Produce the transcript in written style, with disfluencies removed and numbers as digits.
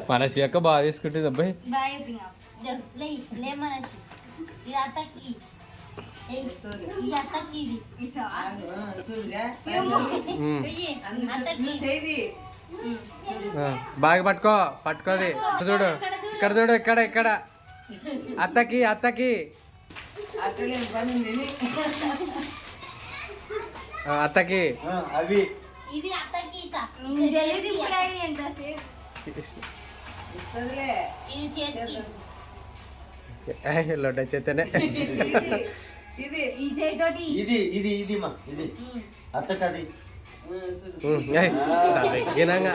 మనసి యొక్క బాగా తీసుకుంటుంది అబ్బాయి. బాగా పట్టుకోది చూడు ఇక్కడ చూడు ఇక్కడ ఇక్కడ అత్తకి అత్తకి అత్తకి అవి లొడ్డ చేతనే ఇది ఇది ఇది ఇది మా ఇది అత్తకది గినంగా